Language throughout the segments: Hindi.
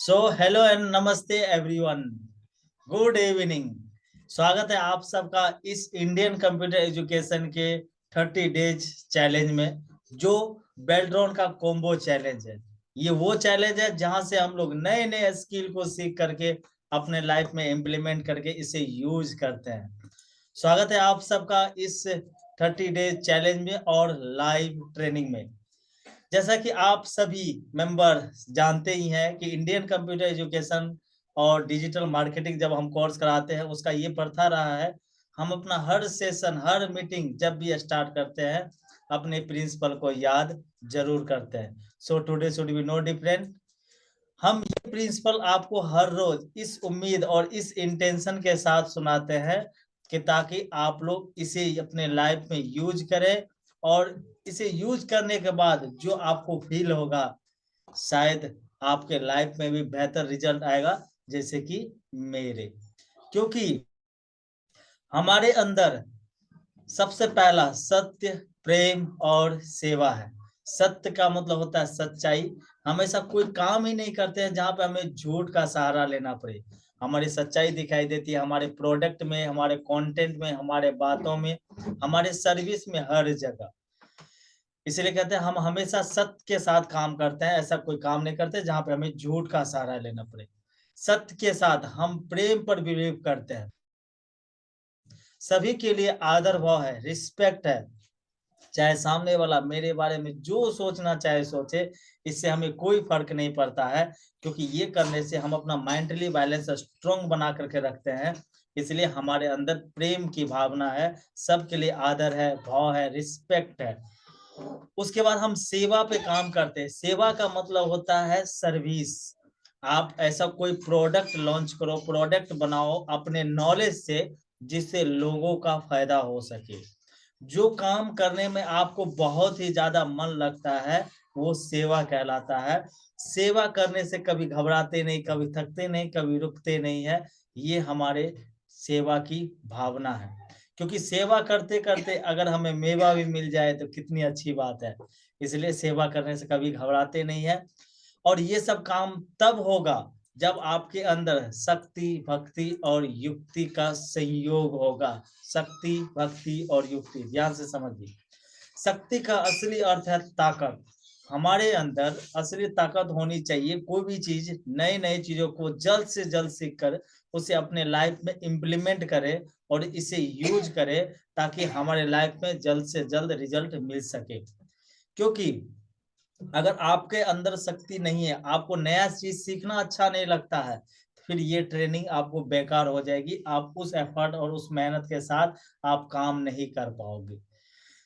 सो हेलो एंड नमस्ते एवरीवन, गुड इवनिंग। स्वागत है आप सबका इस इंडियन कंप्यूटर एजुकेशन के 30 डेज चैलेंज में, जो बेल्ट्रॉन का कॉम्बो चैलेंज है। ये वो चैलेंज है जहां से हम लोग नए नए स्किल को सीख करके अपने लाइफ में इम्प्लीमेंट करके इसे यूज करते हैं। स्वागत है आप सबका इस 30 डेज चैलेंज में और लाइव ट्रेनिंग में। जैसा कि आप सभी मेंबर जानते ही हैं कि इंडियन कंप्यूटर एजुकेशन और डिजिटल मार्केटिंग जब हम कोर्स कराते हैं, उसका ये प्रथा रहा है, हम अपना हर सेशन, हर मीटिंग जब भी स्टार्ट करते हैं, अपने प्रिंसिपल को याद जरूर करते हैं। So today should be no different. हम ये प्रिंसिपल आपको हर रोज इस उम्मीद और इस इंटेंशन के साथ सुनाते हैं कि ताकि आप लोग इसे अपने लाइफ में यूज करें, और इसे यूज करने के बाद जो आपको फील होगा, शायद आपके लाइफ में भी बेहतर रिजल्ट आएगा, जैसे कि मेरे। क्योंकि हमारे अंदर सबसे पहला सत्य, प्रेम और सेवा है। सत्य का मतलब होता है सच्चाई। हमेशा कोई काम ही नहीं करते हैं जहां पे हमें झूठ का सहारा लेना पड़े। हमारी सच्चाई दिखाई देती है हमारे प्रोडक्ट में, हमारे कंटेंट में, हमारे बातों में, हमारे सर्विस में, हर जगह। इसलिए कहते हैं हम हमेशा सत्य के साथ काम करते हैं, ऐसा कोई काम नहीं करते जहां पे हमें झूठ का सहारा लेना पड़े। सत्य के साथ हम प्रेम पर बिलीव करते हैं। सभी के लिए आदर भाव है, रिस्पेक्ट है। चाहे सामने वाला मेरे बारे में जो सोचना चाहे सोचे, इससे हमें कोई फर्क नहीं पड़ता है, क्योंकि ये करने से हम अपना मेंटली बैलेंस स्ट्रांग बना करके रखते हैं। इसलिए हमारे अंदर प्रेम की भावना है, सबके लिए आदर है, भाव है, रिस्पेक्ट है। उसके बाद हम सेवा पे काम करते हैं। सेवा का मतलब होता है सर्विस। आप ऐसा कोई प्रोडक्ट लॉन्च करो, प्रोडक्ट बनाओ अपने नॉलेज से, जिससे लोगों का फायदा हो सके। जो काम करने में आपको बहुत ही ज्यादा मन लगता है, वो सेवा कहलाता है। सेवा करने से कभी घबराते नहीं, कभी थकते नहीं, कभी रुकते नहीं है। ये हमारे सेवा की भावना है। क्योंकि सेवा करते करते अगर हमें मेवा भी मिल जाए तो कितनी अच्छी बात है। इसलिए सेवा करने से कभी घबराते नहीं है। और ये सब काम तब होगा जब आपके अंदर शक्ति, भक्ति और युक्ति का संयोग होगा। शक्ति, भक्ति और युक्ति, ध्यान से समझिए। शक्ति का असली अर्थ है ताकत। हमारे अंदर असली ताकत होनी चाहिए। कोई भी चीज, नई नई चीजों को जल्द से जल्द सीख कर उसे अपने लाइफ में इम्प्लीमेंट करें और इसे यूज करें, ताकि हमारे लाइफ में जल्द से जल्द रिजल्ट मिल सके। क्योंकि अगर आपके अंदर शक्ति नहीं है, आपको नया चीज सीखना अच्छा नहीं लगता है, तो फिर ये ट्रेनिंग आपको बेकार हो जाएगी। आप उस एफर्ट और उस मेहनत के साथ आप काम नहीं कर पाओगे।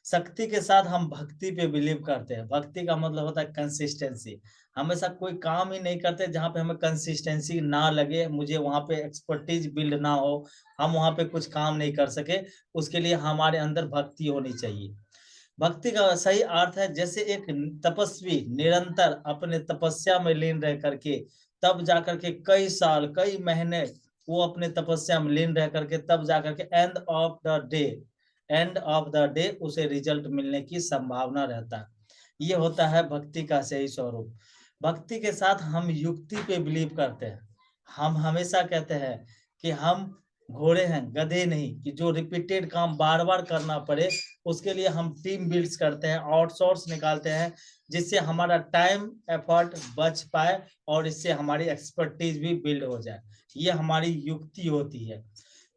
शक्ति के साथ हम भक्ति पे बिलीव करते हैं। भक्ति का मतलब होता है कंसिस्टेंसी। हमेशा कोई काम ही नहीं करते जहां पे हमें कंसिस्टेंसी ना लगे, मुझे वहां पे एक्सपर्टीज बिल्ड ना हो, हम वहां पे कुछ काम नहीं कर सके। उसके लिए हमारे अंदर भक्ति होनी चाहिए। भक्ति का सही अर्थ है जैसे एक तपस्वी निरंतर अपने तपस्या में लीन रह करके, तब जाकर के कई साल, कई महीने वो अपने तपस्या में लीन रह करके, तब जाकर के एंड ऑफ द डे उसे रिजल्ट मिलने की संभावना रहता है। ये होता है भक्ति का सही स्वरूप। भक्ति के साथ हम युक्ति पे बिलीव करते हैं। हम हमेशा कहते हैं कि हम घोड़े हैं, गधे नहीं, कि जो रिपीटेड काम बार बार करना पड़े। उसके लिए हम टीम बिल्ड्स करते हैं, आउटसोर्स निकालते हैं, जिससे हमारा टाइम एफर्ट बच पाए और इससे हमारी एक्सपर्टीज भी बिल्ड हो जाए। ये हमारी युक्ति होती है।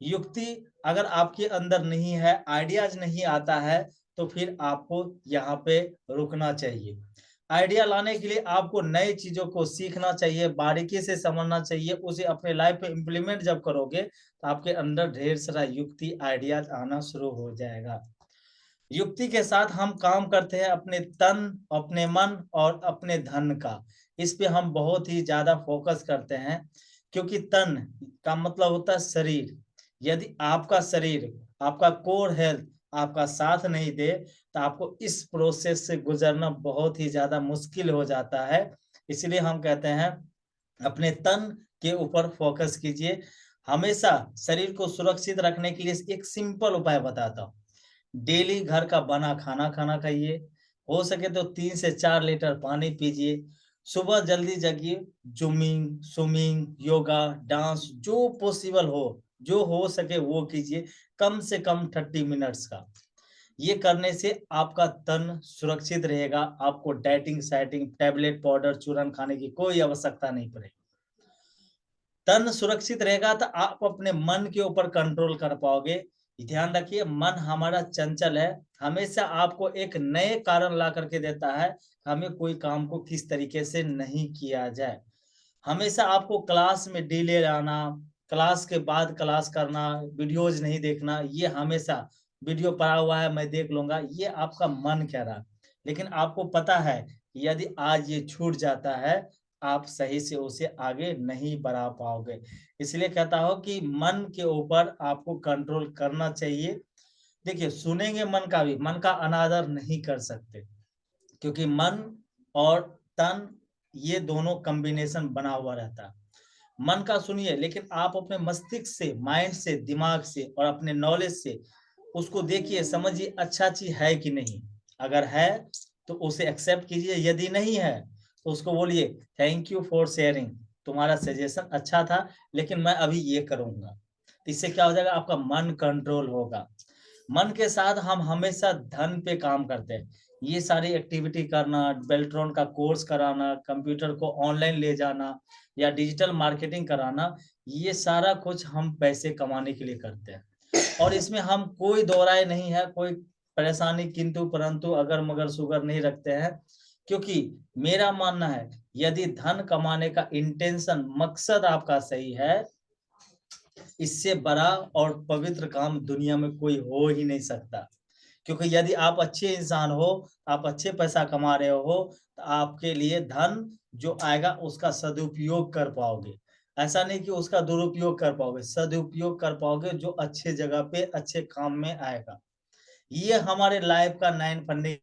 युक्ति अगर आपके अंदर नहीं है, आइडियाज नहीं आता है, तो फिर आपको यहाँ पे रुकना चाहिए। आइडिया लाने के लिए आपको नई चीजों को सीखना चाहिए, बारीकी से समझना चाहिए। उसे अपने लाइफ में इम्प्लीमेंट जब करोगे, तो आपके अंदर ढेर सारा युक्ति, आइडियाज आना शुरू हो जाएगा। युक्ति के साथ हम काम करते हैं अपने तन, अपने मन और अपने धन का। इस पे हम बहुत ही ज्यादा फोकस करते हैं, क्योंकि तन का मतलब होता है शरीर। यदि आपका शरीर, आपका कोर हेल्थ आपका साथ नहीं दे, तो आपको इस प्रोसेस से गुजरना बहुत ही ज्यादा मुश्किल हो जाता है। इसलिए हम कहते हैं अपने तन के ऊपर फोकस कीजिए। हमेशा शरीर को सुरक्षित रखने के लिए एक सिंपल उपाय बताता हूँ। डेली घर का बना खाना खाना खाइए। हो सके तो 3 से 4 लीटर पानी पीजिए। सुबह जल्दी जगिए, जूमिंग, स्विमिंग, योगा, डांस, जो पॉसिबल हो, जो हो सके वो कीजिए, कम से कम 30 मिनट्स का। ये करने से आपका तन सुरक्षित रहेगा, आपको डाइटिंग साइटिंग टैबलेट पाउडर चूरन खाने की कोई आवश्यकता नहीं पड़ेगी। तन सुरक्षित रहेगा तो आप अपने मन के ऊपर कंट्रोल कर पाओगे। ध्यान रखिए, मन हमारा चंचल है, हमेशा आपको एक नए कारण ला करके देता है, हमें कोई काम को किस तरीके से नहीं किया जाए। हमेशा आपको क्लास में डिले आना, क्लास के बाद क्लास करना, वीडियोज नहीं देखना, ये हमेशा वीडियो पड़ा हुआ है मैं देख लूंगा, ये आपका मन कह रहा है। लेकिन आपको पता है कि यदि आज ये छूट जाता है, आप सही से उसे आगे नहीं बढ़ा पाओगे। इसलिए कहता हूं कि मन के ऊपर आपको कंट्रोल करना चाहिए। देखिए, सुनेंगे मन का भी, मन का अनादर नहीं कर सकते, क्योंकि मन और तन ये दोनों कॉम्बिनेशन बना हुआ रहता है। मन का सुनिए, लेकिन आप अपने मस्तिष्क से, माइंड से, दिमाग से और अपने नॉलेज से उसको देखिए, समझिए अच्छा चीज है कि नहीं। अगर है तो उसे एक्सेप्ट कीजिए, यदि नहीं है तो उसको बोलिए थैंक यू फॉर शेयरिंग, तुम्हारा सजेशन अच्छा था लेकिन मैं अभी ये करूंगा। इससे क्या हो जाएगा, आपका मन कंट्रोल होगा। मन के साथ हम हमेशा धन पे काम करते हैं। ये सारी एक्टिविटी करना, बेल्ट्रॉन का कोर्स कराना, कंप्यूटर को ऑनलाइन ले जाना या डिजिटल मार्केटिंग कराना, ये सारा कुछ हम पैसे कमाने के लिए करते हैं। और इसमें हम कोई दो राय नहीं है, कोई परेशानी किंतु परंतु अगर मगर सुगर नहीं रखते हैं। क्योंकि मेरा मानना है, यदि धन कमाने का इंटेंशन, मकसद आपका सही है, इससे बड़ा और पवित्र काम दुनिया में कोई हो ही नहीं सकता। क्योंकि यदि आप अच्छे इंसान हो, आप अच्छे पैसा कमा रहे हो, तो आपके लिए धन जो आएगा उसका सदुपयोग कर पाओगे। ऐसा नहीं कि उसका दुरुपयोग कर पाओगे, सदुपयोग कर पाओगे, जो अच्छे जगह पे अच्छे काम में आएगा। ये हमारे लाइफ का 9 फंडे।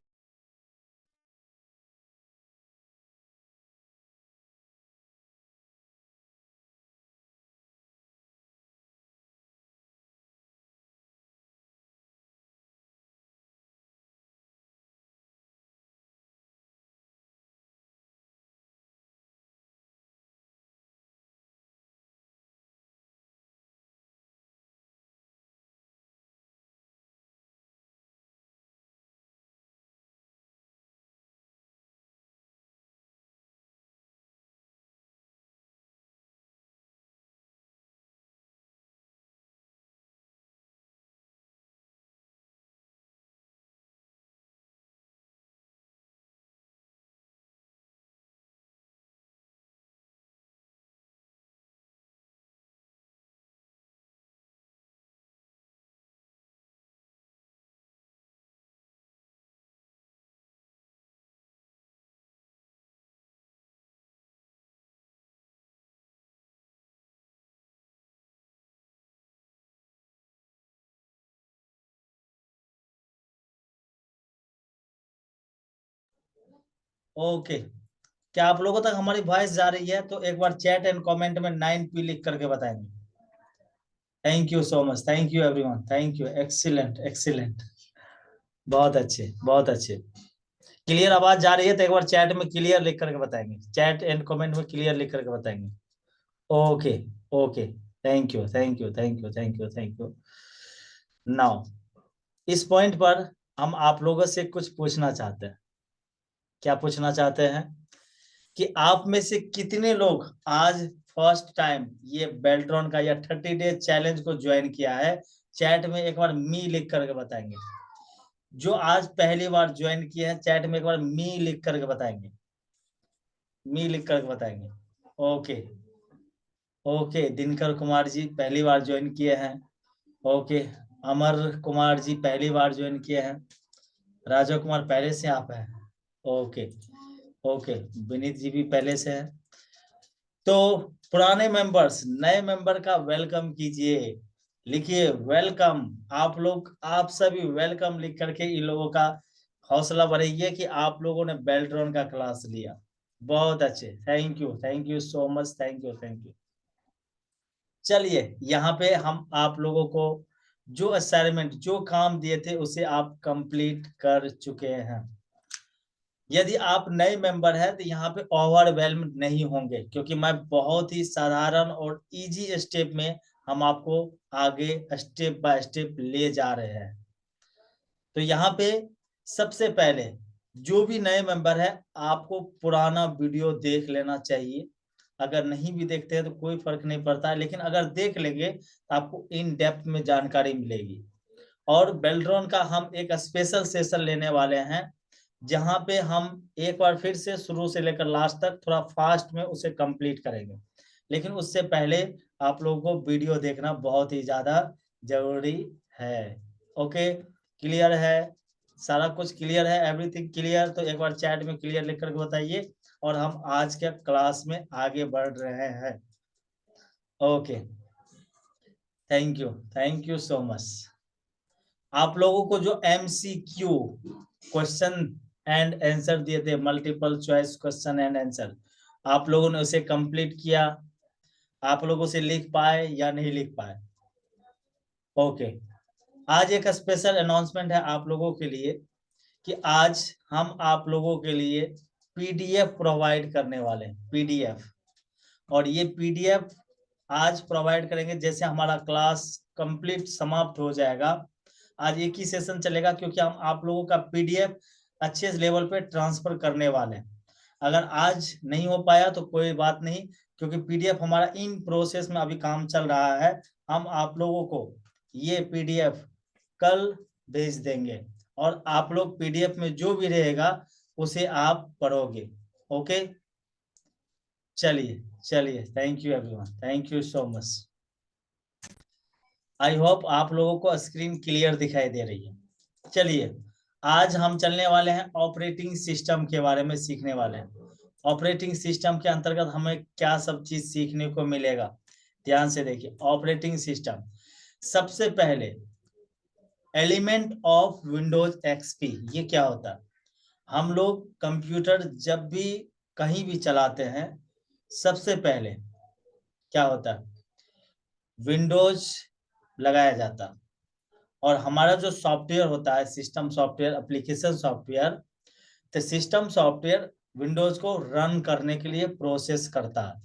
ओके, क्या आप लोगों तक हमारी वॉइस जा रही है? तो एक बार चैट एंड कमेंट में 9P लिख करके बताएंगे। Thank you so much, thank you everyone, thank you, excellent excellent, बहुत अच्छे बहुत अच्छे। क्लियर आवाज जा रही है तो एक बार चैट में क्लियर लिख करके बताएंगे, चैट एंड कमेंट में क्लियर लिख करके बताएंगे। Okay, okay, thank you thank you thank you thank you thank you. Now इस पॉइंट पर हम आप लोगों से कुछ पूछना चाहते हैं। क्या पूछना चाहते हैं कि आप में से कितने लोग आज फर्स्ट टाइम ये बेल्ट्रॉन का या 30 डेज चैलेंज को ज्वाइन किया है? चैट में एक बार मी लिख करके बताएंगे। जो आज पहली बार ज्वाइन किए हैं, चैट में एक बार मी लिख करके बताएंगे, मी लिख करके बताएंगे। ओके, ओके, दिनकर कुमार जी पहली बार ज्वाइन किए हैं। ओके, अमर कुमार जी पहली बार ज्वाइन किए हैं। राजा कुमार पहले से आप हैं। ओके, ओके, विनीत जी भी पहले से हैं। तो पुराने मेंबर्स नए मेंबर का वेलकम कीजिए, लिखिए वेलकम। आप लोग, आप सभी वेलकम लिख करके इन लोगों का हौसला बढ़ाइए कि आप लोगों ने बेल्ट्रॉन का क्लास लिया। बहुत अच्छे, thank you so much, thank you thank you. चलिए, यहाँ पे हम आप लोगों को जो असाइनमेंट, जो काम दिए थे उसे आप कंप्लीट कर चुके हैं। यदि आप नए मेंबर हैं तो यहाँ पे ओवरवेल्म नहीं होंगे, क्योंकि मैं बहुत ही साधारण और इजी स्टेप में हम आपको आगे स्टेप बाय स्टेप ले जा रहे हैं। तो यहाँ पे सबसे पहले जो भी नए मेंबर है आपको पुराना वीडियो देख लेना चाहिए। अगर नहीं भी देखते हैं तो कोई फर्क नहीं पड़ता है, लेकिन अगर देख लेंगे तो आपको इन डेप्थ में जानकारी मिलेगी। और बेल्ट्रॉन का हम एक स्पेशल सेशन लेने वाले हैं, जहां पे हम एक बार फिर से शुरू से लेकर लास्ट तक थोड़ा फास्ट में उसे कंप्लीट करेंगे। लेकिन उससे पहले आप लोगों को वीडियो देखना बहुत ही ज्यादा जरूरी है। ओके, क्लियर है? सारा कुछ क्लियर है? Everything clear? तो एक बार चैट में क्लियर लिख करके बताइए और हम आज के क्लास में आगे बढ़ रहे हैं। Okay, thank you so much. आप लोगों को जो MCQ क्वेश्चन एंड आंसर दिए थे, multiple choice question and answer, आप लोगों ने उसे कंप्लीट किया? आप लोग उसे लिख पाए या नहीं लिख पाए? ओके, आज एक स्पेशल अनाउंसमेंट है आप लोगों के लिए कि आज हम आप लोगों के लिए PDF प्रोवाइड करने वाले हैं। PDF, और ये PDF आज प्रोवाइड करेंगे जैसे हमारा क्लास कंप्लीट समाप्त हो जाएगा। आज एक ही सेशन चलेगा, क्योंकि हम आप लोगों का PDF अच्छे लेवल पे ट्रांसफर करने वाले हैं। अगर आज नहीं हो पाया तो कोई बात नहीं, क्योंकि PDF हमारा इन प्रोसेस में अभी काम चल रहा है। हम आप लोगों को ये PDF कल भेज देंगे और आप लोग PDF में जो भी रहेगा उसे आप पढ़ोगे। ओके, चलिए चलिए, thank you everyone, thank you so much. I hope आप लोगों को स्क्रीन क्लियर दिखाई दे रही है। चलिए, आज हम चलने वाले हैं ऑपरेटिंग सिस्टम के बारे में सीखने वाले हैं। ऑपरेटिंग सिस्टम के अंतर्गत हमें क्या सब चीज सीखने को मिलेगा, ध्यान से देखिए। ऑपरेटिंग सिस्टम, सबसे पहले एलिमेंट ऑफ विंडोज एक्सपी, ये क्या होता है? हम लोग कंप्यूटर जब भी कहीं भी चलाते हैं, सबसे पहले क्या होता है? विंडोज लगाया जाता है, और हमारा जो सॉफ्टवेयर होता है, सिस्टम सॉफ्टवेयर, एप्लीकेशन सॉफ्टवेयर, तो सिस्टम सॉफ्टवेयर विंडोज को रन करने के लिए प्रोसेस करता है।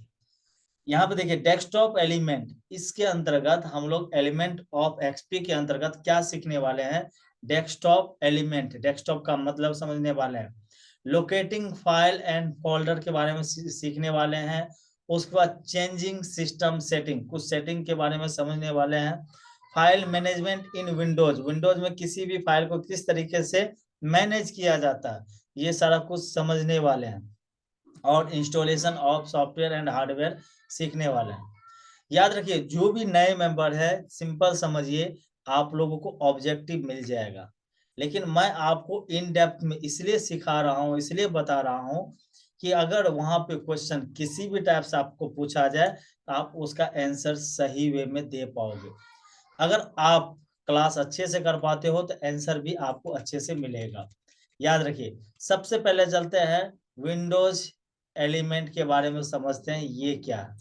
यहाँ पे देखिए डेस्कटॉप एलिमेंट, इसके अंतर्गत हम लोग एलिमेंट ऑफ एक्सपी के अंतर्गत क्या सीखने वाले हैं? डेस्कटॉप एलिमेंट, डेस्कटॉप का मतलब समझने वाले हैं। लोकेटिंग फाइल एंड फोल्डर के बारे में सीखने वाले हैं। उसके बाद चेंजिंग सिस्टम सेटिंग, कुछ सेटिंग के बारे में समझने वाले हैं। फाइल मैनेजमेंट इन विंडोज, विंडोज में किसी भी फाइल को किस तरीके से मैनेज किया जाता है, ये सारा कुछ समझने वाले हैं। और installation of software and hardware सीखने वाले हैं। याद रखिए, जो भी नए मेंबर है, सिंपल समझिए, आप लोगों को ऑब्जेक्टिव मिल जाएगा। लेकिन मैं आपको इन डेप्थ में इसलिए सिखा रहा हूँ, इसलिए बता रहा हूँ कि अगर वहां पे क्वेश्चन किसी भी टाइप से आपको पूछा जाए तो आप उसका आंसर सही वे में दे पाओगे। अगर आप क्लास अच्छे से कर पाते हो तो आंसर भी आपको अच्छे से मिलेगा। याद रखिए, सबसे पहले चलते हैं विंडोज एलिमेंट के बारे में समझते हैं ये क्या है।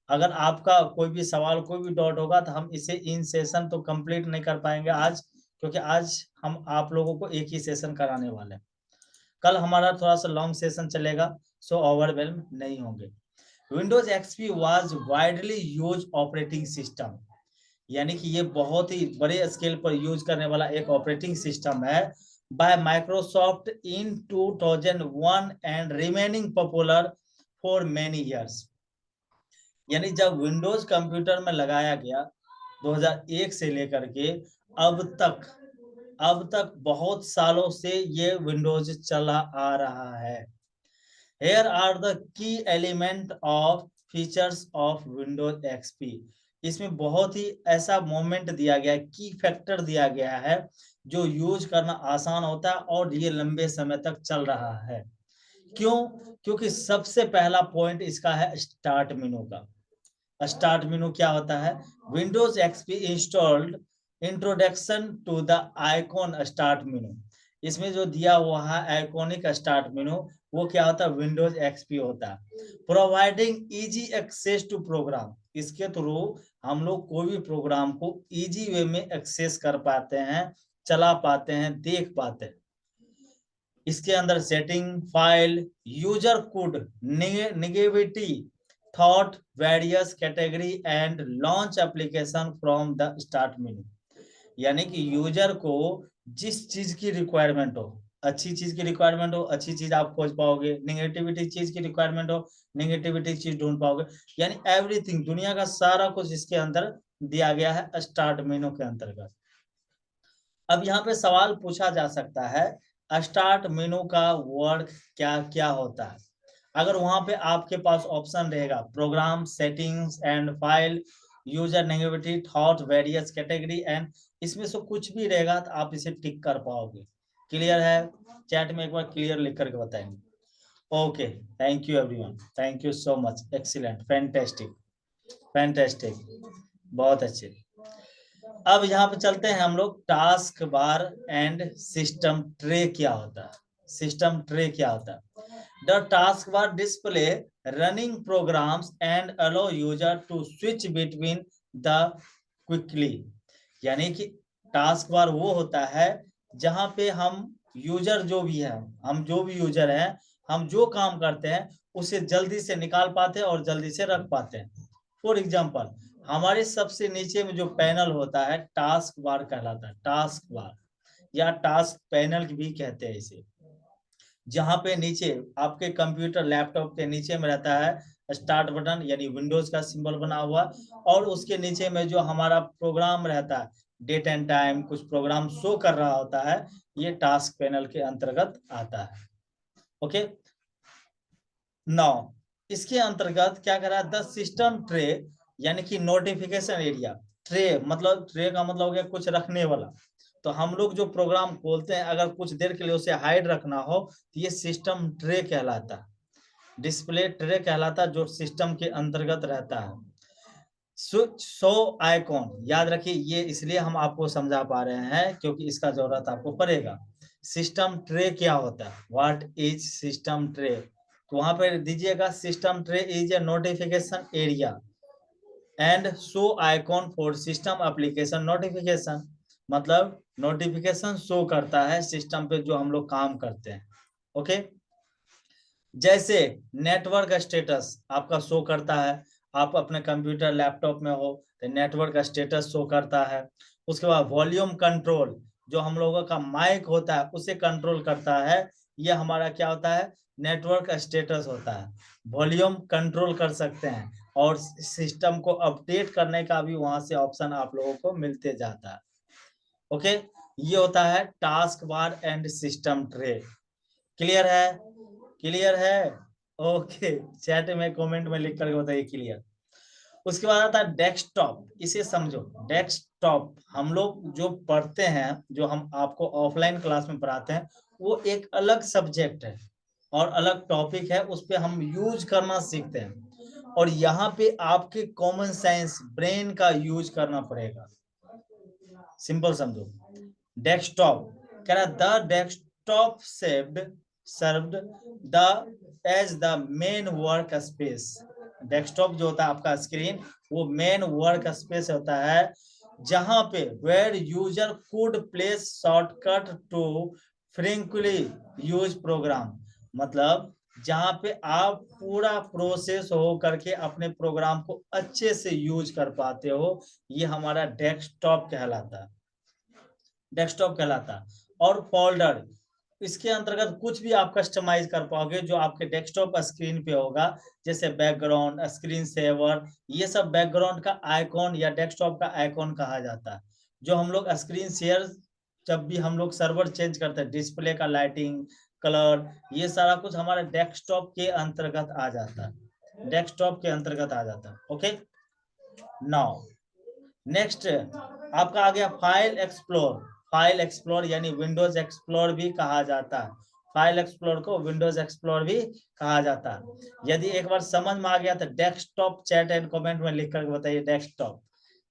अगर आपका कोई भी सवाल, कोई भी डाउट होगा तो हम इसे इन सेशन तो कंप्लीट नहीं कर पाएंगे आज, क्योंकि आज हम आप लोगों को एक ही सेशन कराने वाले हैं। कल हमारा थोड़ा सा लॉन्ग सेशन चलेगा, सो ओवरवेल्म नहीं होंगे। Windows XP was widely use operating system, यानी कि ये बहुत ही बड़े स्केल पर यूज करने वाला एक ऑपरेटिंग सिस्टम है bye Microsoft in 2001 and remaining popular for many years. यानी जब विंडोज कंप्यूटर में लगाया गया 2001 से लेकर के अब तक बहुत सालों से ये विंडोज चला आ रहा है। Here are the key element of features of Windows XP। इसमें बहुत ही ऐसा मोमेंट दिया गया है, की फैक्टर दिया गया है जो यूज करना आसान होता है और ये लंबे समय तक चल रहा है। क्यों? क्योंकि सबसे पहला पॉइंट इसका है स्टार्ट मेनू का। स्टार्ट मेनू क्या होता है? Windows XP installed introduction to the icon start menu, इसमें जो दिया हुआ है आइकॉनिक स्टार्ट मेनू, वो क्या होता है? विंडोज एक्सपी होता है। Providing easy access to program, इसके थ्रू हम लोग कोई भी प्रोग्राम को इजी वे में एक्सेस कर पाते हैं, चला पाते हैं, देख पाते हैं। इसके अंदर setting file user could negativity thought various category and launch application from the start menu. यानी कि यूजर को जिस चीज की रिक्वायरमेंट हो, अच्छी चीज की रिक्वायरमेंट हो अच्छी चीज आप खोज पाओगे, निगेटिविटी चीज की रिक्वायरमेंट हो निगेटिविटी चीज ढूंढ पाओगे। यानी एवरीथिंग दुनिया का सारा कुछ इसके अंदर दिया गया है स्टार्ट मेनू के अंतर्गत। अब यहाँ पे सवाल पूछा जा सकता है स्टार्ट मेनू का वर्क क्या क्या होता है। अगर वहां पे आपके पास ऑप्शन रहेगा program settings and file user negativity thought various category and, इसमें से कुछ भी रहेगा तो आप इसे टिक कर पाओगे। क्लियर है? चैट में एक बार क्लियर लिख करके बताएंगे। Okay, thank you everyone, thank you so much, excellent, fantastic, fantastic, बहुत अच्छे। अब यहाँ पे चलते हैं हम लोग task bar and system tray क्या होता है। सिस्टम ट्रे क्या होता है? The task bar display running programs and allow user to switch between the quickly. यानी कि टास्क बार वो होता है जहां पे हम यूजर जो भी है, हम जो भी यूजर है, हम जो काम करते हैं उसे जल्दी से निकाल पाते हैं और जल्दी से रख पाते हैं। फॉर एग्जाम्पल हमारे सबसे नीचे में जो पैनल होता है टास्क बार कहलाता है, टास्क बार या टास्क पैनल भी कहते हैं इसे। जहां पे नीचे आपके कंप्यूटर लैपटॉप के नीचे में रहता है स्टार्ट बटन यानी विंडोज का सिंबल बना हुआ, और उसके नीचे में जो हमारा प्रोग्राम रहता है डेट एंड टाइम कुछ प्रोग्राम शो कर रहा होता है, ये टास्क पैनल के अंतर्गत आता है। ओके, नौ इसके अंतर्गत क्या कर रहा है द सिस्टम ट्रे यानी कि नोटिफिकेशन एरिया। ट्रे मतलब ट्रे का मतलब हो गया कुछ रखने वाला। तो हम लोग जो प्रोग्राम खोलते हैं अगर कुछ देर के लिए उसे हाइड रखना हो तो ये सिस्टम ट्रे कहलाता है, डिस्प्ले ट्रे कहलाता है जो सिस्टम के अंतर्गत रहता है। शो आइकॉन याद रखिए, ये इसलिए हम आपको समझा पा रहे हैं क्योंकि इसका जरूरत आपको पड़ेगा। सिस्टम ट्रे क्या होता है, व्हाट इज सिस्टम ट्रे? तो वहां पर दीजिएगा system tray is a notification area and show icon for system application notification. मतलब नोटिफिकेशन शो करता है सिस्टम पे जो हम लोग काम करते हैं। ओके, जैसे नेटवर्क स्टेटस आपका शो करता है, आप अपने कंप्यूटर लैपटॉप में हो तो नेटवर्क स्टेटस शो करता है। उसके बाद वॉल्यूम कंट्रोल जो हम लोगों का माइक होता है उसे कंट्रोल करता है, ये हमारा क्या होता है नेटवर्क स्टेटस होता है। वॉल्यूम कंट्रोल कर सकते हैं और सिस्टम को अपडेट करने का भी वहां से ऑप्शन आप लोगों को मिलते जाता है। ओके, ये होता है task bar and system tray. Clear है? क्लियर है? ओके, चैट में कमेंट में लिख करके बताइए क्लियर। उसके बाद आता है डेस्कटॉप, इसे समझो। डेस्कटॉप हम लोग जो पढ़ते हैं, जो हम आपको ऑफलाइन क्लास में पढ़ाते हैं, वो एक अलग सब्जेक्ट है और अलग टॉपिक है, उस पर हम यूज करना सीखते हैं। और यहाँ पे आपके कॉमन सेंस ब्रेन का यूज करना पड़ेगा। सिंपल समझो, डेस्कटॉप कह रहा the desktop served the as the main work space. Desktop जो होता है आपका स्क्रीन, वो मेन वर्क स्पेस होता है जहां पे where user could place shortcut to frequently use program. मतलब जहां पे आप पूरा प्रोसेस हो करके अपने प्रोग्राम को अच्छे से यूज कर पाते हो, ये हमारा डेस्कटॉप कहलाता है, डेस्कटॉप कहलाता है। और फोल्डर, इसके अंतर्गत कुछ भी आप कस्टमाइज कर पाओगे जो आपके डेस्कटॉप स्क्रीन पे होगा, जैसे बैकग्राउंड स्क्रीन सेवर, ये सब बैकग्राउंड का आइकॉन या डेस्कटॉप का आइकॉन कहा जाता है। जो हम लोग स्क्रीन शेयर जब भी हम लोग सर्वर चेंज करते हैं, डिस्प्ले का लाइटिंग कलर, ये सारा कुछ हमारे डेस्कटॉप के अंतर्गत आ जाता है, डेस्कटॉप के अंतर्गत आ जाता है। ओके, नाउ नेक्स्ट आपका आ गया फाइल एक्सप्लोर। फाइल एक्सप्लोर यानी विंडोज एक्सप्लोर भी कहा जाता है, फाइल एक्सप्लोर को विंडोज एक्सप्लोर भी कहा जाता है। यदि एक बार समझ में आ गया तो डेस्कटॉप चैट एंड कमेंट में लिख करके बताइए डेस्कटॉप,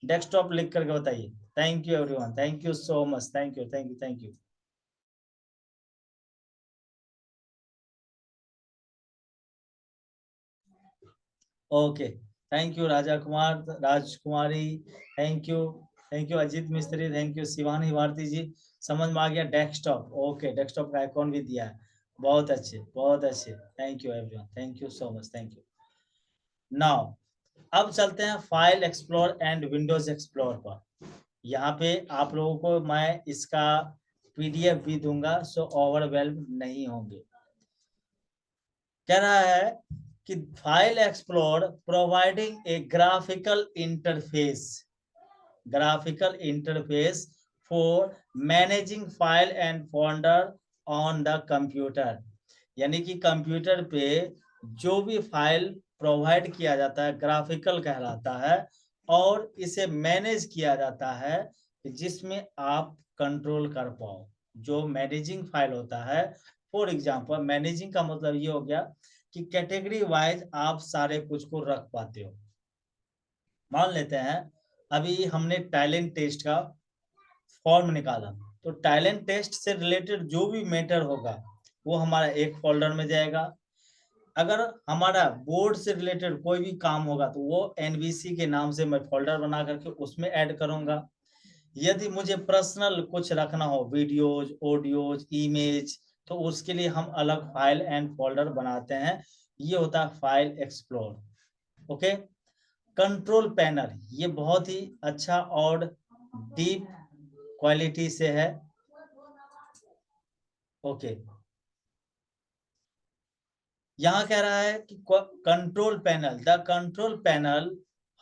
डेस्कटॉप लिख करके बताइए। Thank you everyone, thank you so much, thank you thank you thank you. Okay, thank you Raja Kumar, Rajkumari, thank you. Thank you Ajit Mistry, thank you Shivani Bharti ji. समझ में आ गया डेस्कटॉप, ओके डेस्कटॉप का आइकॉन भी दिया है, बहुत अच्छे बहुत अच्छे, thank you everyone, thank you so much, thank you. Now अब चलते हैं file explore and Windows explore पर। यहाँ पे आप लोगों को मैं इसका पीडीएफ भी दूंगा, सो ओवरवेल्म नहीं होंगे। कह रहा है कि file explore providing A graphical interface for managing file and folder on the computer. यानी कि कंप्यूटर पे जो भी फाइल प्रोवाइड किया जाता है ग्राफिकल कहलाता है, और इसे मैनेज किया जाता है जिसमें आप कंट्रोल कर पाओ। जो मैनेजिंग फाइल होता है, फॉर एग्जांपल मैनेजिंग का मतलब ये हो गया कि कैटेगरी वाइज आप सारे कुछ को रख पाते हो। मान लेते हैं अभी हमने टैलेंट टेस्ट का फॉर्म निकाला, तो टैलेंट टेस्ट से रिलेटेड जो भी मैटर होगा वो हमारा एक फोल्डर में जाएगा। अगर हमारा बोर्ड से रिलेटेड कोई भी काम होगा तो वो एनबीसी के नाम से मैं फोल्डर बना करके उसमें ऐड करूंगा। यदि मुझे पर्सनल कुछ रखना हो, वीडियोज, ऑडियोज, इमेज, तो उसके लिए हम अलग फाइल एंड फोल्डर बनाते हैं। ये होता है file explore. Okay, control panel ये बहुत ही अच्छा और डीप क्वालिटी से है। ओके, यहाँ कह रहा है कि control panel, the control panel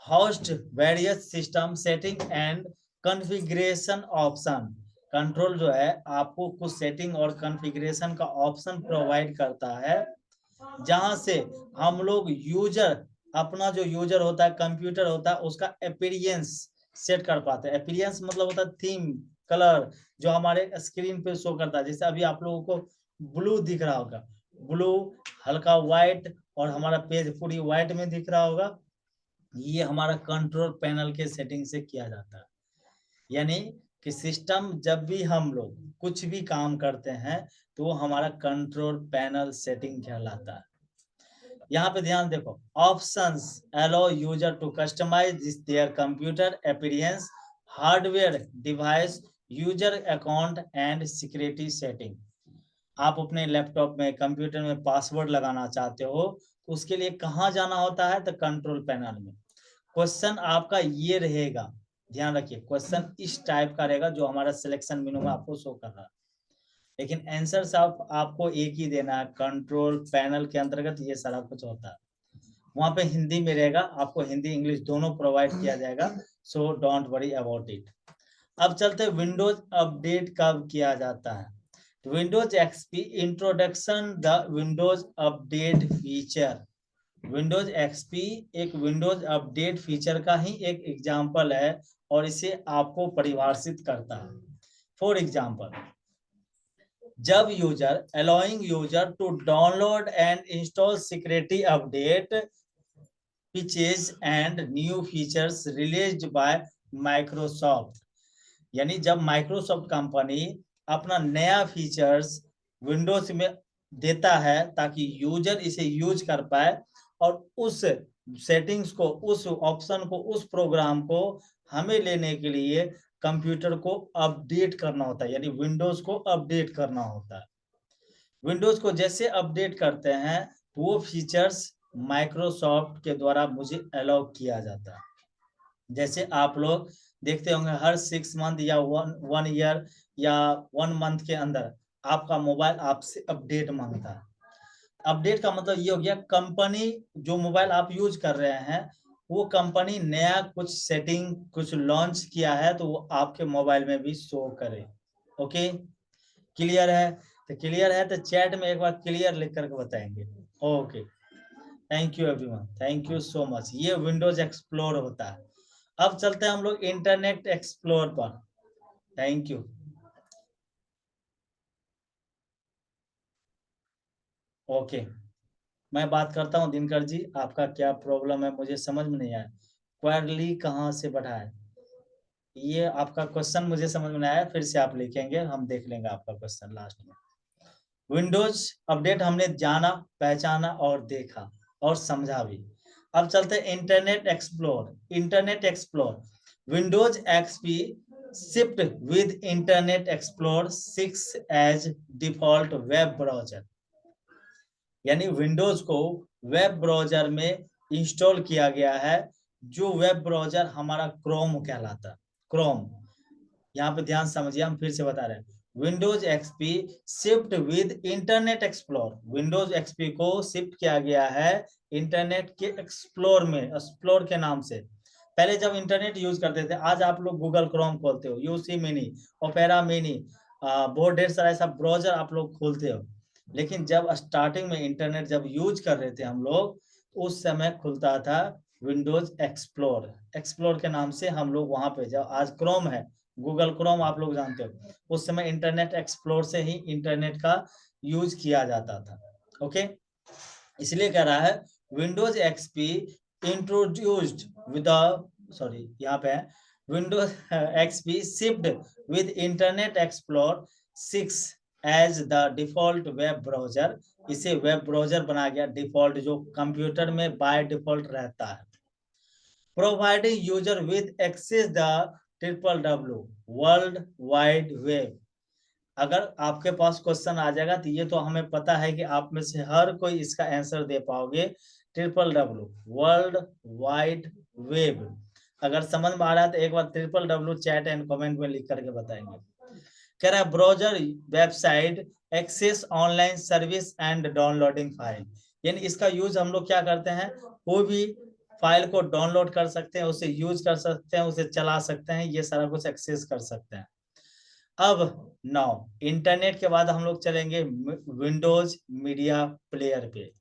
host various system setting and configuration option. Control जो है आपको कुछ सेटिंग और कॉन्फ़िगरेशन का ऑप्शन प्रोवाइड करता है, जहां से हम लोग यूजर अपना जो यूजर होता है, कंप्यूटर होता है, उसका अपीयरेंस सेट कर पाते हैं। अपीयरेंस मतलब होता है थीम, कलर, जो हमारे स्क्रीन पे शो करता है। जैसे अभी आप लोगों को ब्लू दिख रहा होगा, ब्लू, हल्का व्हाइट, और हमारा पेज पूरी व्हाइट में दिख रहा होगा। ये हमारा कंट्रोल पैनल के सेटिंग से किया जाता है। यानी कि सिस्टम जब भी हम लोग कुछ भी काम करते हैं तो वो हमारा कंट्रोल पैनल सेटिंग कहलाता है। यहाँ पे ध्यान देखो, options allow user to customise their computer appearance, hardware device, user account and security setting. आप अपने लैपटॉप में, कंप्यूटर में पासवर्ड लगाना चाहते हो तो उसके लिए कहाँ जाना होता है? तो कंट्रोल पैनल में। क्वेश्चन आपका ये रहेगा, ध्यान रखिए, क्वेश्चन इस टाइप का रहेगा जो हमारा सिलेक्शन मेनू में आपको शो कर रहा है, लेकिन आंसर आपको एक ही देना है। कंट्रोल पैनल के अंतर्गत ये सारा कुछ होता है। वहां पे हिंदी में रहेगा, आपको हिंदी इंग्लिश दोनों प्रोवाइड किया जाएगा, so don't worry about it. अब चलते हैं विंडोज अपडेट कब किया जाता है। Windows XP introduction the Windows update feature. Windows XP एक विंडोज अपडेट फीचर का ही एक एग्जांपल है, और इसे आपको परिभाषित करता है। फॉर एग्जांपल, जब user allowing user to download and install security update features and new features released by Microsoft. यानी जब माइक्रोसॉफ्ट कंपनी अपना नया फीचर्स विंडोज में देता है ताकि यूजर इसे यूज कर पाए, और उस सेटिंग्स को, उस ऑप्शन को, उस प्रोग्राम को हमें लेने के लिए कंप्यूटर को अपडेट करना होता है, यानी विंडोज को अपडेट करना होता है। विंडोज को जैसे अपडेट करते हैं तो वो फीचर्स माइक्रोसॉफ्ट के द्वारा मुझे अलाउ किया जाता है। जैसे आप लोग देखते होंगे हर 6 मंथ या वन ईयर या 1 मंथ के अंदर आपका मोबाइल आपसे अपडेट मांगता है। अपडेट का मतलब ये हो गया, कंपनी जो मोबाइल आप यूज कर रहे हैं वो कंपनी नया कुछ सेटिंग कुछ लॉन्च किया है तो वो आपके मोबाइल में भी शो करे। ओके, क्लियर है? तो क्लियर है तो चैट में एक बार क्लियर लिख करके बताएंगे। Okay, thank you everyone, thank you so much. ये विंडोज एक्सप्लोर होता है। अब चलते हैं हम लोग इंटरनेट एक्सप्लोर पर। Thank you. ओके, मैं बात करता हूँ दिनकर जी, आपका क्या प्रॉब्लम है मुझे समझ में नहीं आया। क्वारली कहाँ से बढ़ा है? ये आपका क्वेश्चन मुझे समझ में नहीं आया, फिर से आप लिखेंगे, हम देख लेंगे आपका क्वेश्चन लास्ट में। विंडोज अपडेट हमने जाना, पहचाना और देखा और समझा भी। अब चलते हैं internet explore. Internet explore Windows XP shift with internet explore 6 as default web browser, यानी विंडोज को वेब ब्राउजर में इंस्टॉल किया गया है, जो वेब ब्राउजर हमारा क्रोम कहलाता है। क्रोम, यहाँ पे ध्यान समझिए, हम फिर से बता रहे हैं। Windows XP shift with internet explore, Windows XP को शिफ्ट किया गया है इंटरनेट के एक्सप्लोर में, एक्सप्लोर के नाम से। पहले जब इंटरनेट यूज करते थे, आज आप लोग गूगल क्रोम खोलते हो, यूसी मिनी, ओपेरा मिनी, बहुत ढेर सारा ऐसा ब्राउजर आप लोग खोलते हो। लेकिन जब स्टार्टिंग में इंटरनेट जब यूज कर रहे थे हम लोग, उस समय खुलता था विंडोज एक्सप्लोर, एक्सप्लोर के नाम से हम लोग वहां पे, जब आज क्रोम है, गूगल क्रोम आप लोग जानते हो, उस समय इंटरनेट एक्सप्लोर से ही इंटरनेट का यूज किया जाता था। ओके, इसलिए कह रहा है Windows XP introduced with, sorry यहाँ पे है, Windows XP shift with internet explore 6 as the default web browser, इसे वेब ब्राउजर बना गया डिफॉल्ट, जो कंप्यूटर में बाय डिफॉल्ट रहता है। Providing user with access the www world wide web, अगर आपके पास क्वेश्चन आ जाएगा तो ये तो हमें पता है कि आप में से हर कोई इसका आंसर दे पाओगे, www वर्ल्ड वाइड वेब। अगर समझ में आ रहा है तो एक बार www चैट एंड कमेंट में लिख करके बताएंगे। कह रहा है browser website access online service and downloading file, यानी इसका यूज हम लोग क्या करते हैं, कोई भी फाइल को डाउनलोड कर सकते हैं, उसे यूज कर सकते हैं, उसे चला सकते हैं, ये सारा कुछ एक्सेस कर सकते हैं। अब नाउ इंटरनेट के बाद हम लोग चलेंगे विंडोज मीडिया प्लेयर पे।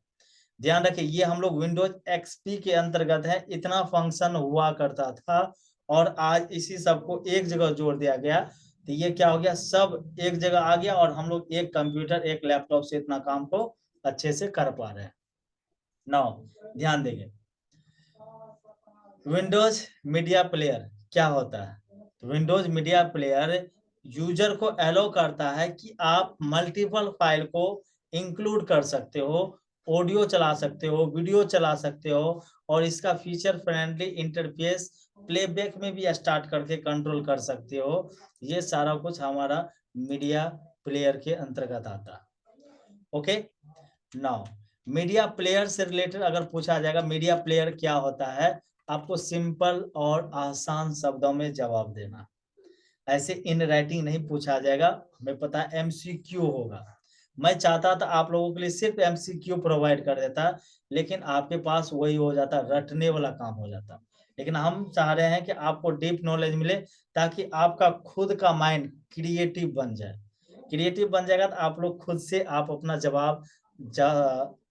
ध्यान रखिए, ये हम लोग विंडोज एक्सपी के अंतर्गत है, इतना फंक्शन हुआ करता था और आज इसी सबको एक जगह जोड़ दिया गया, तो ये क्या हो गया, सब एक जगह आ गया और हम लोग एक कंप्यूटर एक लैपटॉप से इतना काम को अच्छे से कर पा रहे हैं। नाउ ध्यान देंगे, विंडोज मीडिया प्लेयर क्या होता है। विंडोज मीडिया प्लेयर यूजर को अलाउ करता है कि आप मल्टीपल फाइल को इंक्लूड कर सकते हो, ऑडियो चला सकते हो, वीडियो चला सकते हो, और इसका फीचर फ्रेंडली इंटरफेस प्लेबैक में भी स्टार्ट करके कंट्रोल कर सकते हो। ये सारा कुछ हमारा मीडिया प्लेयर के अंतर्गत आता है। ओके, नाउ मीडिया प्लेयर से रिलेटेड अगर पूछा जाएगा मीडिया प्लेयर क्या होता है, आपको सिंपल और आसान शब्दों में जवाब देना, ऐसे इन राइटिंग नहीं पूछा जाएगा, हमें पता है एमसीक्यू होगा। मैं चाहता था आप लोगों के लिए सिर्फ एमसीक्यू प्रोवाइड कर देता, लेकिन आपके पास वही हो जाता, रटने वाला काम हो जाता। लेकिन हम चाह रहे हैं कि आपको डीप नॉलेज मिले, ताकि आपका खुद का माइंड क्रिएटिव बन जाए। क्रिएटिव बन जाएगा तो आप लोग खुद से आप अपना जवाब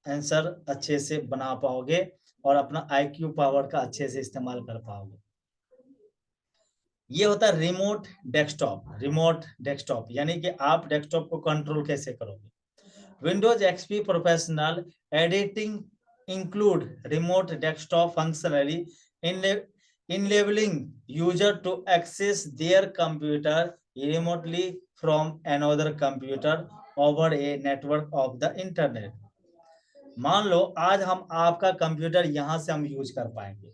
आंसर अच्छे से बना पाओगे और अपना आईक्यू पावर का अच्छे से इस्तेमाल कर पाओगे। ये होता है रिमोट डेस्कटॉप। रिमोट डेस्कटॉप यानी कि आप डेस्कटॉप को कंट्रोल कैसे करोगे। Windows XP professional editing include remote desktop functionally enabling user to access their computer remotely from another computer over a network of the internet। मान लो आज हम आपका कंप्यूटर यहां से हम यूज कर पाएंगे,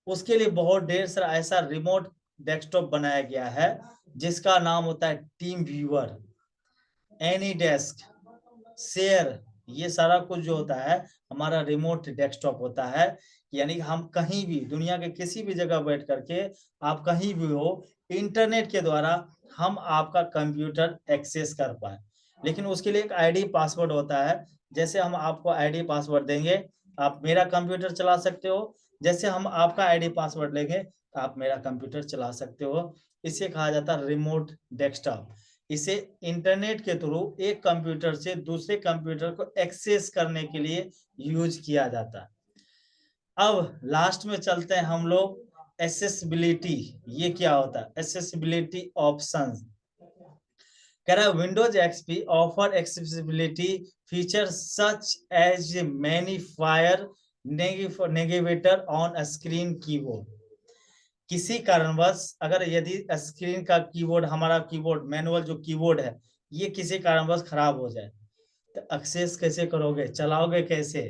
उसके लिए बहुत ढेर सारा ऐसा रिमोट डेस्कटॉप बनाया गया है जिसका नाम होता है team viewer, any desk, share, ये सारा कुछ जो होता है हमारा रिमोट डेस्कटॉप होता है। यानी हम कहीं भी दुनिया के किसी भी जगह बैठ करके, आप कहीं भी हो, इंटरनेट के द्वारा हम आपका कंप्यूटर एक्सेस कर पाए। लेकिन उसके लिए एक आईडी पासवर्ड होता है, जैसे हम आपको आईडी पासवर्ड देंगे आप मेरा कंप्यूटर चला सकते हो, जैसे हम आपका आईडी पासवर्ड लेंगे तो आप मेरा कंप्यूटर चला सकते हो। इसे कहा जाता है रिमोट डेस्कटॉप। इसे इंटरनेट के थ्रू एक कंप्यूटर से दूसरे कंप्यूटर को एक्सेस करने के लिए यूज किया जाता है। अब लास्ट में चलते हैं हम लोग एक्सेसिबिलिटी। ये क्या होता है एक्सेसिबिलिटी ऑप्शंस। कह रहा है Windows XP offer accessibility feature such as magnifier navigator on screen keyboard. किसी कारणवश अगर यदि स्क्रीन का कीबोर्ड, हमारा कीबोर्ड मैनुअल जो कीबोर्ड है, ये किसी कारणवश खराब हो जाए तो एक्सेस कैसे करोगे, चलाओगे कैसे,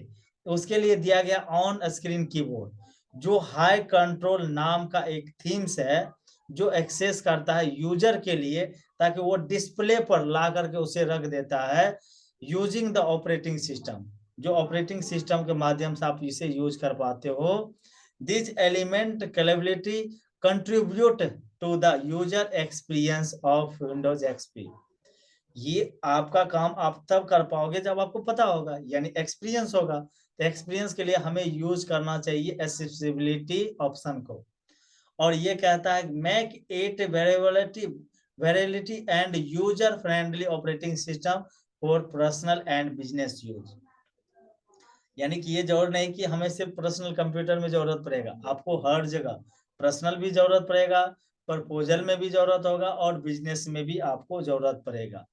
तो उसके लिए दिया गया ऑन स्क्रीन कीबोर्ड। जो हाई कंट्रोल नाम का एक थीम्स है जो एक्सेस करता है यूजर के लिए, ताकि वो डिस्प्ले पर ला करके उसे रख देता है यूजिंग द ऑपरेटिंग सिस्टम, जो ऑपरेटिंग सिस्टम के माध्यम से आप इसे यूज कर पाते हो। This element capability contribute to the user experience of Windows XP. ये आपका काम आप तब कर पाओगे जब आपको पता होगा, यानी एक्सपीरियंस होगा। तो एक्सपीरियंस के लिए हमें यूज करना चाहिए एक्सेसिबिलिटी ऑप्शन को, और ये कहता है make it variability and user friendly operating system for personal and business use. यानी कि ये जरूर नहीं कि हमें सिर्फ पर्सनल कंप्यूटर में जरूरत पड़ेगा, आपको हर जगह पर्सनल भी जरूरत पड़ेगा, प्रपोजल में भी जरूरत होगा, और बिजनेस में भी आपको जरूरत पड़ेगा।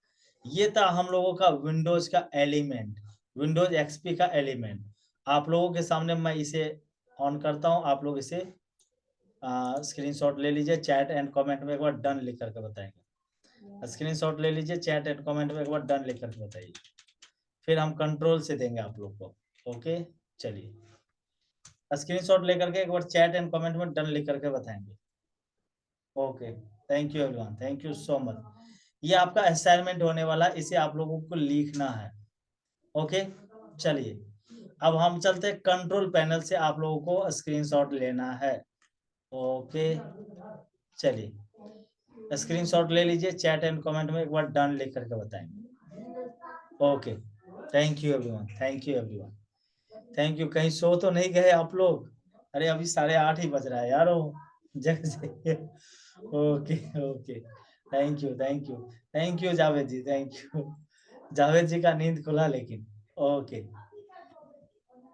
ये था हम लोगों का विंडोज का एलिमेंट, विंडोज एक्सपी का एलिमेंट। आप लोगों के सामने मैं इसे ऑन करता हूं, आप लोग इसे स्क्रीनशॉट ले लीजिए, चैट एंड कमेंट में एक बार डन लिख करके बताएंगे। स्क्रीनशॉट ले लीजिए, चैट एंड कमेंट में एक बार डन लिख करके बताइए, फिर हम कंट्रोल से देंगे आप लोग को। ओके, चलिए स्क्रीनशॉट लेकर के एक बार चैट एंड कमेंट में डन लिख करके बताएंगे। Okay, thank you everyone, thank you so much. ये आपका असाइनमेंट होने वाला, इसे आप लोगों को लिखना है। ओके, चलिए अब हम चलते हैं कंट्रोल पैनल से, आप लोगों को स्क्रीनशॉट लेना है। ओके, चलिए स्क्रीनशॉट ले लीजिए, चैट एंड कमेंट में एक बार डन लिख करके बताएंगे। Okay, thank you everyone, thank you everyone, thank you. कहीं सो तो नहीं गए आप लोग? अरे अभी 8:30 ही बज रहा है यार, जग जाइए। Okay okay, thank you thank you, thank you Javed ji, thank you. Javed ji का नींद खुला लेकिन। ओके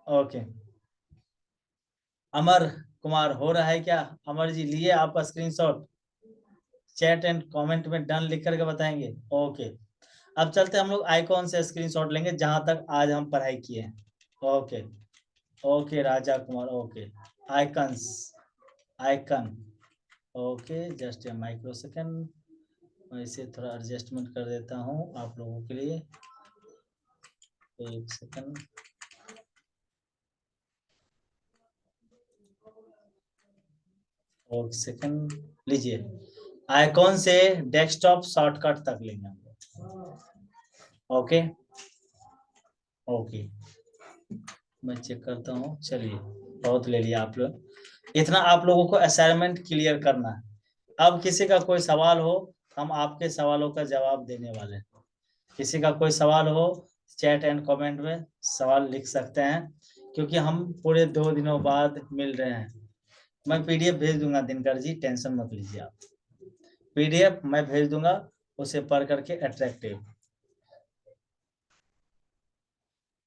ओके, अमर कुमार हो रहा है क्या? अमर जी लिए आप स्क्रीनशॉट, चैट एंड कमेंट में डन लिख करके बताएंगे। ओके, अब चलते हम लोग आइकॉन से स्क्रीनशॉट लेंगे जहां तक आज हम पढ़ाई किए हैं। Okay okay Raja Kumar, okay icons, icon, okay just a micro second, मैं इसे थोड़ा एडजस्टमेंट कर देता हूं आप लोगों के लिए, एक सेकेंड। एक सेकेंड लीजिए, आइकॉन से डेस्कटॉप शॉर्टकट तक लेंगे हम लोग। ओके ओके, मैं चेक करता हूँ। चलिए बहुत ले लिया आप लोग, इतना आप लोगों को असाइनमेंट क्लियर करना है। अब किसी का कोई सवाल हो, हम आपके सवालों का जवाब देने वाले हैं। किसी का कोई सवाल हो, चैट एंड कमेंट में सवाल लिख सकते हैं, क्योंकि हम पूरे 2 दिनों बाद मिल रहे हैं। मैं पीडीएफ भेज दूंगा दिनकर जी, टेंशन मत लीजिए आप, पीडीएफ मैं भेज दूंगा, उसे पढ़ करके अट्रैक्टिव।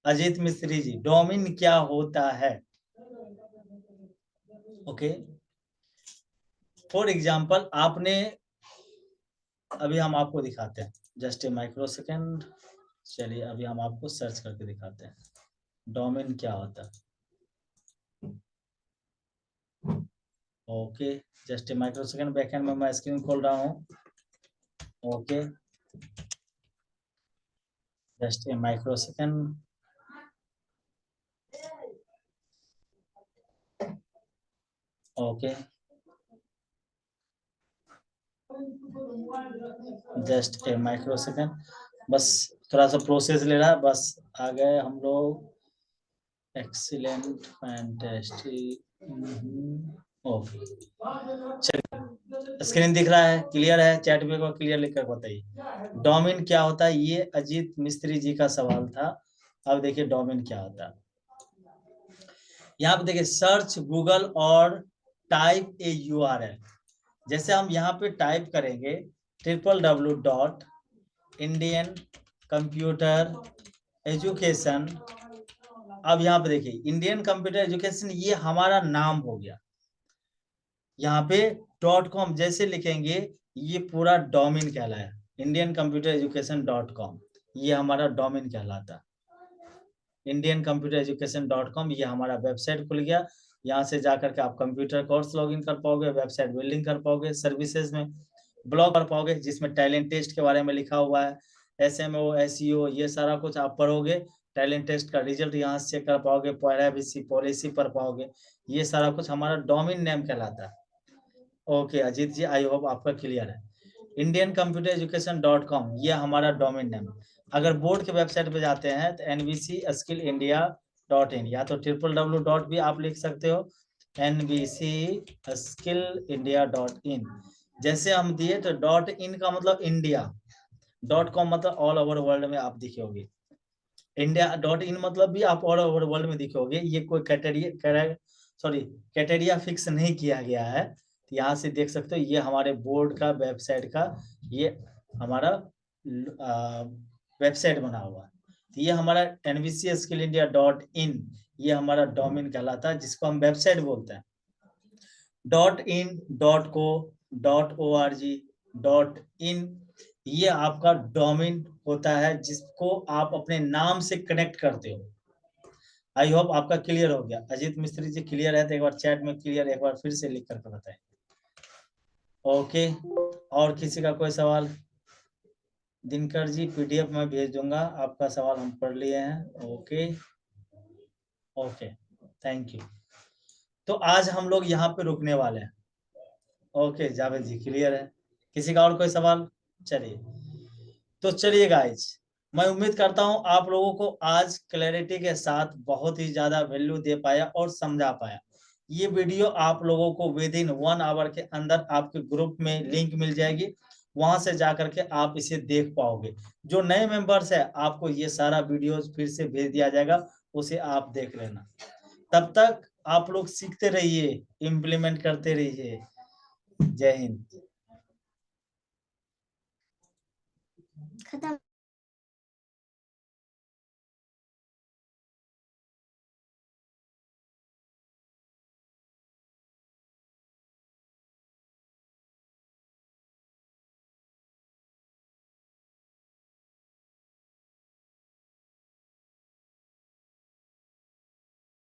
अजीत मिस्त्री जी, डोमेन क्या होता है? ओके, फॉर एग्जाम्पल आपने, अभी हम आपको दिखाते हैं, जस्ट ए माइक्रो सेकेंड। चलिए अभी हम आपको सर्च करके दिखाते हैं डोमेन क्या होता है। Okay, just a micro second, backend में मैं स्क्रीन खोल रहा हूँ। Okay, just a micro second. Okay, just a micro second, बस थोड़ा सा प्रोसेस ले रहा है, बस आ गए हम लोग। एक्सीलेंट, फैंटास्टिक, ओके, चलिए स्क्रीन दिख रहा है, क्लियर है? चैट में को क्लियर लिख कर बताइए डोमेन क्या होता है। ये अजीत मिस्त्री जी का सवाल था। अब देखिए डोमेन क्या होता है। यहाँ पे देखिए सर्च गूगल और टाइप ए यूआरएल, जैसे हम यहाँ पे टाइप करेंगे www.indian computer education। अब यहाँ पे देखिए इंडियन कंप्यूटर एजुकेशन, ये हमारा नाम हो गया। यहाँ पे .com जैसे लिखेंगे, ये पूरा डोमेन कहलाया, इंडियन कंप्यूटर एजुकेशन .com, ये हमारा डोमेन कहलाता। इंडियन कंप्यूटर एजुकेशन .com, ये हमारा वेबसाइट खुल गया। यहाँ से जाकर के आप कंप्यूटर कोर्स लॉगिन कर पाओगे, वेबसाइट बिल्डिंग कर पाओगे, सर्विसेज में ब्लॉग कर पाओगे, जिसमें टैलेंट टेस्ट के बारे में लिखा हुआ है, SMO SEO, ये सारा कुछ आप पढ़ोगे। टैलेंट टेस्ट का रिजल्ट यहाँ से चेक कर पाओगे, प्राइवेसी पॉलिसी पढ़ पाओगे, ये सारा कुछ हमारा डोमेन नेम कहलाता है। Okay Ajit ji, I hope आपका क्लियर है। indiancomputereducation.com ये हमारा डोमेन नेम। अगर बोर्ड के वेबसाइट पे जाते हैं तो nbcskillindia.in या तो www. भी आप लिख सकते हो, nbcskillindia.in। जैसे हम दिए तो .in का मतलब इंडिया, .com मतलब ऑल ओवर वर्ल्ड में आप दिखोगे, इंडिया .in मतलब भी आप ऑल ओवर वर्ल्ड में दिखोगे। ये कोई कैटेरिया फिक्स नहीं किया गया है। तो यहाँ से देख सकते हो, ये हमारे बोर्ड का वेबसाइट का ये हमारा वेबसाइट बना हुआ है। तो ये हमारा nbcskillindia.in ये हमारा डोमेन कहलाता है, जिसको हम वेबसाइट बोलते हैं। .in, .co, .org, .in ये आपका डोमेन होता है, जिसको आप अपने नाम से कनेक्ट करते हो। आई होप आपका क्लियर हो गया। अजीत मिस्त्री जी क्लियर है तो एक बार चैट में क्लियर एक बार फिर से लिख करके बताएं। ओके, और किसी का कोई सवाल? दिनकर जी पीडीएफ में भेज दूंगा, आपका सवाल हम पढ़ लिए हैं। Okay okay, thank you. तो आज हम लोग यहाँ पे रुकने वाले हैं। ओके जावेद जी क्लियर है। किसी का और कोई सवाल? चलिए, तो चलिए गाइज, मैं उम्मीद करता हूं आप लोगों को आज क्लैरिटी के साथ बहुत ही ज्यादा वैल्यू दे पाया और समझा पाया। ये वीडियो आप लोगों को विद इन 1 आवर के अंदर आपके ग्रुप में लिंक मिल जाएगी, वहां से जाकर के आप इसे देख पाओगे। जो नए मेंबर्स है आपको ये सारा वीडियोस फिर से भेज दिया जाएगा, उसे आप देख लेना। तब तक आप लोग सीखते रहिए, इम्प्लीमेंट करते रहिए। जय हिंद। खत्म।